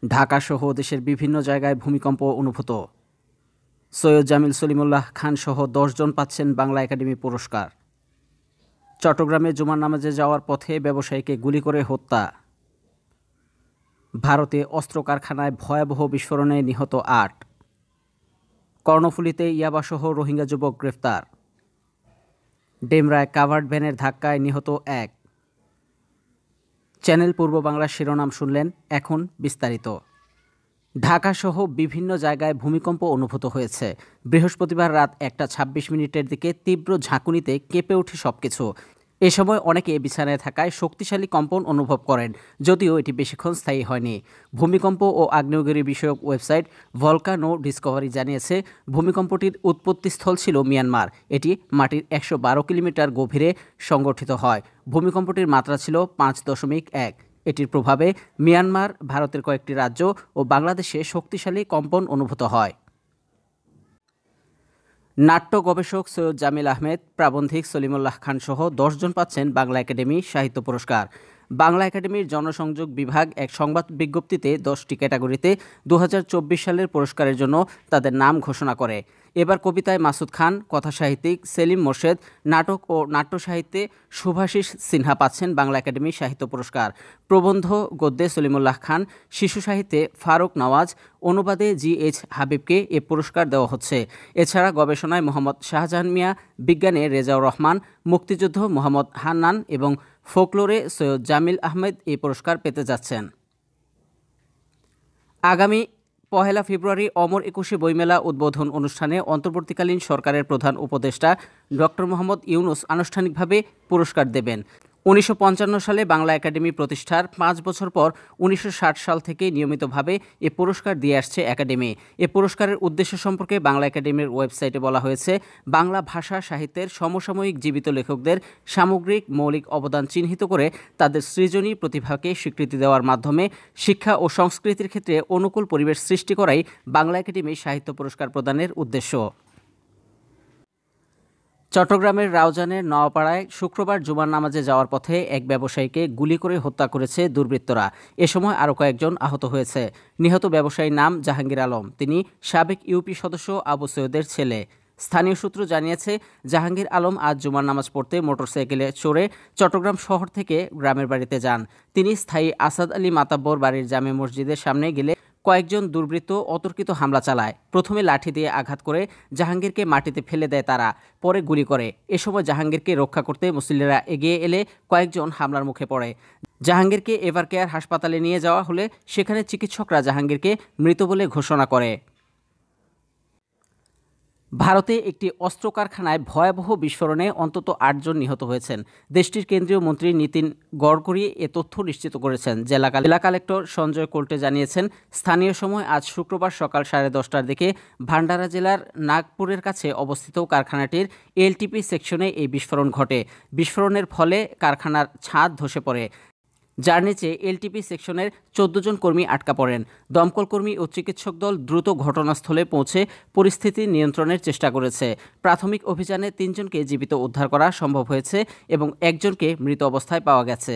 ঢাকাসহ দেশের বিভিন্ন জায়গায় ভূমিকম্প অনুভূত। সৈয়দ জামিল সলিমুল্লাহ খান সহ ১০ জন পাচ্ছেন বাংলা একাডেমি পুরস্কার। চট্টগ্রামে জুমার নামাজে যাওয়ার পথে ব্যবসায়ীকে গুলি করে হত্যা। ভারতে অস্ত্র কারখানায় ভয়াবহ বিস্ফোরণে নিহত ৮। কর্ণফুলীতে ইয়াবাসহ রোহিঙ্গা যুবক গ্রেফতার। ডেমরায় কাভার্ড ভ্যানের ধাক্কায় নিহত ১। চ্যানেল পূর্ব বাংলার শিরোনাম শুনলেন, এখন বিস্তারিত। ঢাকাসহ বিভিন্ন জায়গায় ভূমিকম্প অনুভূত হয়েছে। বৃহস্পতিবার রাত ১টা ২৬ দিকে তীব্র ঝাঁকুনিতে কেঁপে ওঠে সবকিছু। এ সময় অনেকে বিছানায় থাকায় শক্তিশালী কম্পন অনুভব করেন, যদিও এটি বেশিক্ষণ স্থায়ী হয়নি। ভূমিকম্প ও আগ্নেয়গিরি বিষয়ক ওয়েবসাইট ভলকানো ডিসকভারি জানিয়েছে, ভূমিকম্পটির উৎপত্তিস্থল ছিল মিয়ানমার। এটি মাটির ১১২ কিলোমিটার গভীরে সংগঠিত হয়। ভূমিকম্পটির মাত্রা ছিল ৫.১। এটির প্রভাবে মিয়ানমার, ভারতের কয়েকটি রাজ্য ও বাংলাদেশে শক্তিশালী কম্পন অনুভূত হয়। নাট্য গবেষক সৈয়দ জামিল আহমেদ, প্রাবন্ধিক সলিমুল্লাহ খান সহ ১০ জন পাচ্ছেন বাংলা একাডেমি সাহিত্য পুরস্কার। বাংলা একাডেমির জনসংযোগ বিভাগ এক সংবাদ বিজ্ঞপ্তিতে ১০টি ক্যাটাগরিতে ২০২৪ সালের পুরস্কারের জন্য তাদের নাম ঘোষণা করে। এবার কবিতায় মাসুদ খান, কথাসাহিত্যিক সেলিম মোর্শেদ, নাটক ও নাট্য সাহিত্যে শুভাশিস সিনহা পাচ্ছেন বাংলা একাডেমি সাহিত্য পুরস্কার। প্রবন্ধ গদ্যে সলিমুল্লাহ খান, শিশু সাহিত্যে ফারুক নওয়াজ, অনুবাদে GH হাবিবকে এ পুরস্কার দেওয়া হচ্ছে। এছাড়া গবেষণায় মোহাম্মদ শাহজাহান মিয়া, বিজ্ঞানে রেজাউর রহমান, মুক্তিযুদ্ধ মোহাম্মদ হান্নান এবং ফোকলোরে সৈয়দ জামিল আহমেদ এই পুরস্কার পেতে যাচ্ছেন। আগামী ১ ফেব্রুয়ারি অমর একুশে বইমেলা উদ্বোধন অনুষ্ঠানে অন্তর্বর্তীকালীন সরকারের প্রধান উপদেষ্টা ডক্টর মোহাম্মদ ইউনুস আনুষ্ঠানিকভাবে পুরস্কার দেবেন। ১৯৫৫ সালে বাংলা একাডেমি প্রতিষ্ঠার ৫ বছর পর ১৯৬০ সাল থেকে নিয়মিতভাবে এ পুরস্কার দিয়ে আসছে একাডেমি। এ পুরস্কারের উদ্দেশ্য সম্পর্কে বাংলা একাডেমির ওয়েবসাইটে বলা হয়েছে, বাংলা ভাষা সাহিত্যের সমসাময়িক জীবিত লেখকদের সামগ্রিক মৌলিক অবদান চিহ্নিত করে তাদের সৃজনী প্রতিভাকে স্বীকৃতি দেওয়ার মাধ্যমে শিক্ষা ও সংস্কৃতির ক্ষেত্রে অনুকূল পরিবেশ সৃষ্টি করাই বাংলা একাডেমি সাহিত্য পুরস্কার প্রদানের উদ্দেশ্য। চট্টগ্রামের রাউজানের নওয়াপাড়ায় শুক্রবার জুমার নামাজে যাওয়ার পথে এক ব্যবসায়ীকে গুলি করে হত্যা করেছে দুর্বৃত্তরা। এ সময় আরও কয়েকজন আহত হয়েছে। নিহত ব্যবসায়ীর নাম জাহাঙ্গীর আলম। তিনি সাবেক ইউপি সদস্য আবু সৈয়দের ছেলে। স্থানীয় সূত্র জানিয়েছে, জাহাঙ্গীর আলম আজ জুমার নামাজ পড়তে মোটরসাইকেলে চড়ে চট্টগ্রাম শহর থেকে গ্রামের বাড়িতে যান। তিনি স্থায়ী আসাদ আলী মাতাব্বর বাড়ির জামে মসজিদের সামনে গেলে কয়েকজন দুর্বৃত্ত অতর্কিত হামলা চালায়। প্রথমে লাঠি দিয়ে আঘাত করে জাহাঙ্গীরকে মাটিতে ফেলে দেয় তারা, পরে গুলি করে। এ সময় জাহাঙ্গীরকে রক্ষা করতে মুসল্লিরা এগিয়ে এলে কয়েকজন হামলার মুখে পড়ে। জাহাঙ্গীরকে এভার কেয়ার হাসপাতালে নিয়ে যাওয়া হলে সেখানে চিকিৎসকরা জাহাঙ্গীরকে মৃত বলে ঘোষণা করে। ভারতে একটি অস্ত্র কারখানায় ভয়াবহ বিস্ফোরণে অন্তত ৮ জন নিহত হয়েছেন। দেশটির কেন্দ্রীয় মন্ত্রী নীতিন গডকরি এ তথ্য নিশ্চিত করেছেন। জেলা কালেক্টর সঞ্জয় কোল্টে জানিয়েছেন, স্থানীয় সময় আজ শুক্রবার সকাল 10:30টার দিকে ভান্ডারা জেলার নাগপুরের কাছে অবস্থিত কারখানাটির LTP সেকশনে এই বিস্ফোরণ ঘটে। বিস্ফোরণের ফলে কারখানার ছাদ ধসে পড়ে, যার নিচে LTP সেকশনের 14 জন কর্মী আটকা পড়েন। দমকল কর্মী ও চিকিৎসক দল দ্রুত ঘটনাস্থলে পৌঁছে পরিস্থিতি নিয়ন্ত্রণের চেষ্টা করেছে। প্রাথমিক অভিযানে 3 জনকে জীবিত উদ্ধার করা সম্ভব হয়েছে এবং একজনকে মৃত অবস্থায় পাওয়া গেছে।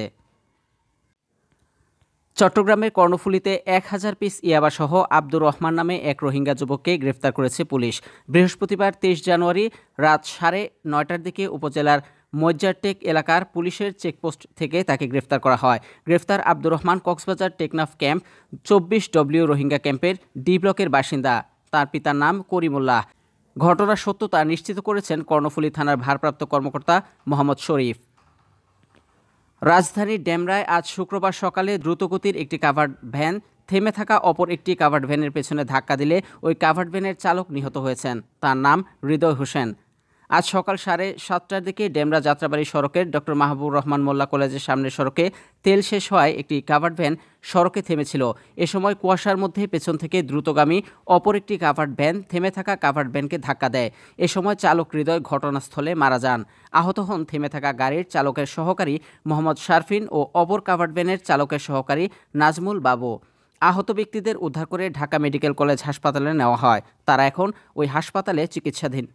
চট্টগ্রামের কর্ণফুলীতে ১,০০০ পিস ইয়াবাসহ আব্দুর রহমান নামে এক রোহিঙ্গা যুবককে গ্রেফতার করেছে পুলিশ। বৃহস্পতিবার 23 জানুয়ারি রাত 9:30টার দিকে উপজেলার মজ্জারটেক এলাকার পুলিশের চেকপোস্ট থেকে তাকে গ্রেফতার করা হয়। গ্রেফতার আব্দুর রহমান কক্সবাজার টেকনাফ ক্যাম্প 24W রোহিঙ্গা ক্যাম্পের D ব্লকের বাসিন্দা। তার পিতার নাম করিমুল্লাহ। ঘটনার সত্যতা নিশ্চিত করেছেন কর্ণফুলী থানার ভারপ্রাপ্ত কর্মকর্তা মোহাম্মদ শরীফ। রাজধানীর ডেমরায় আজ শুক্রবার সকালে দ্রুতগতির একটি কাভার্ড ভ্যান থেমে থাকা অপর একটি কাভার্ড ভ্যানের পেছনে ধাক্কা দিলে ওই কাভার্ড ভ্যানের চালক নিহত হয়েছেন। তার নাম হৃদয় হোসেন। আজ সকাল 7:30টার দিকে ডেমরা যাত্রাবাড়ি সড়কের ডক্টর মাহবুবুর রহমান মোল্লা কলেজের সামনের সড়কে তেল শেষ হওয়ায় একটি কাভার্ড ভ্যান সড়কে থেমেছিল। এ সময় কুয়াশার মধ্যে পেছন থেকে দ্রুতগামী অপর একটি কাভার্ড ভ্যান থেমে থাকা কাভার্ড ভ্যানকে ধাক্কা দেয়। এ সময় চালক হৃদয় ঘটনাস্থলে মারা যান। আহত হন থেমে থাকা গাড়ির চালকের সহকারী মোহাম্মদ শারফিন ও অপর কাভার্ড ভ্যানের চালকের সহকারী নাজমুল বাবু। আহত ব্যক্তিদের উদ্ধার করে ঢাকা মেডিকেল কলেজ হাসপাতালে নেওয়া হয়। তারা এখন ওই হাসপাতালে চিকিৎসাধীন।